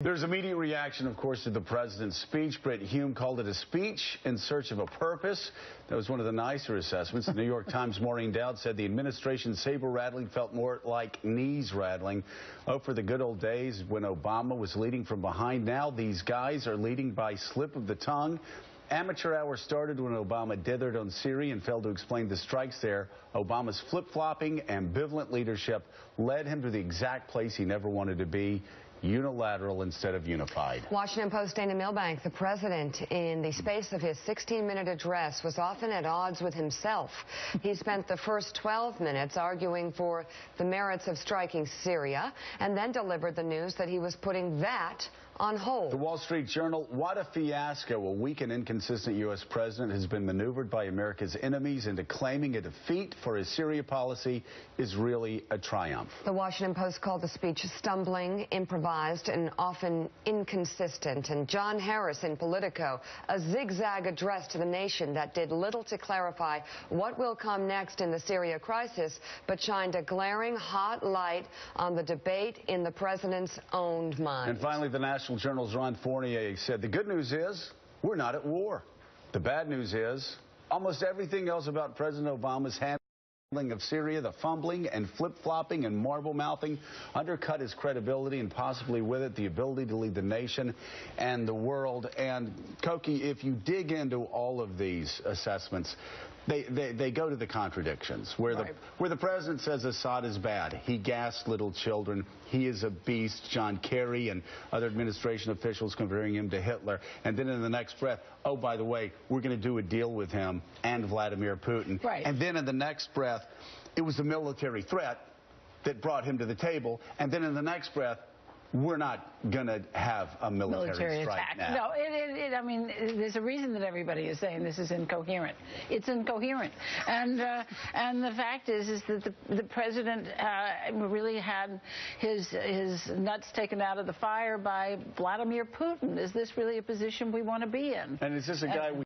There's immediate reaction, of course, to the president's speech. Brit Hume called it a speech in search of a purpose. That was one of the nicer assessments. The New York Times' Maureen Dowd said the administration's saber rattling felt more like knees rattling. Oh, for the good old days when Obama was leading from behind. Now these guys are leading by slip of the tongue. Amateur hour started when Obama dithered on Syria and failed to explain the strikes there. Obama's flip-flopping, ambivalent leadership led him to the exact place he never wanted to be. Unilateral instead of unified. Washington Post Dana Milbank, the president, in the space of his 16-minute address, was often at odds with himself. He spent the first 12 minutes arguing for the merits of striking Syria and then delivered the news that he was putting that on hold. The Wall Street Journal, what a fiasco. A weak and inconsistent U.S. president has been maneuvered by America's enemies into claiming a defeat for his Syria policy is really a triumph. The Washington Post called the speech stumbling, improvised, and often inconsistent. And John Harris in Politico, a zigzag address to the nation that did little to clarify what will come next in the Syria crisis, but shined a glaring hot light on the debate in the president's own mind. And finally, the National Journal's Ron Fournier said, the good news is we're not at war. The bad news is almost everything else about President Obama's handling of Syria, the fumbling and flip-flopping and marble-mouthing, undercut his credibility and possibly with it the ability to lead the nation and the world. And, Koki, if you dig into all of these assessments, they go to the contradictions, where the president says Assad is bad. He gassed little children. He is a beast. John Kerry and other administration officials comparing him to Hitler. And then in the next breath, oh, by the way, we're going to do a deal with him and Vladimir Putin. Right. And then in the next breath, it was a military threat that brought him to the table. And then in the next breath, we're not going to have a military strike attack. now. No, I mean, there's a reason that everybody is saying this is incoherent. It's incoherent. And the fact is that the president really had his nuts taken out of the fire by Vladimir Putin. Is this really a position we want to be in? And is this a guy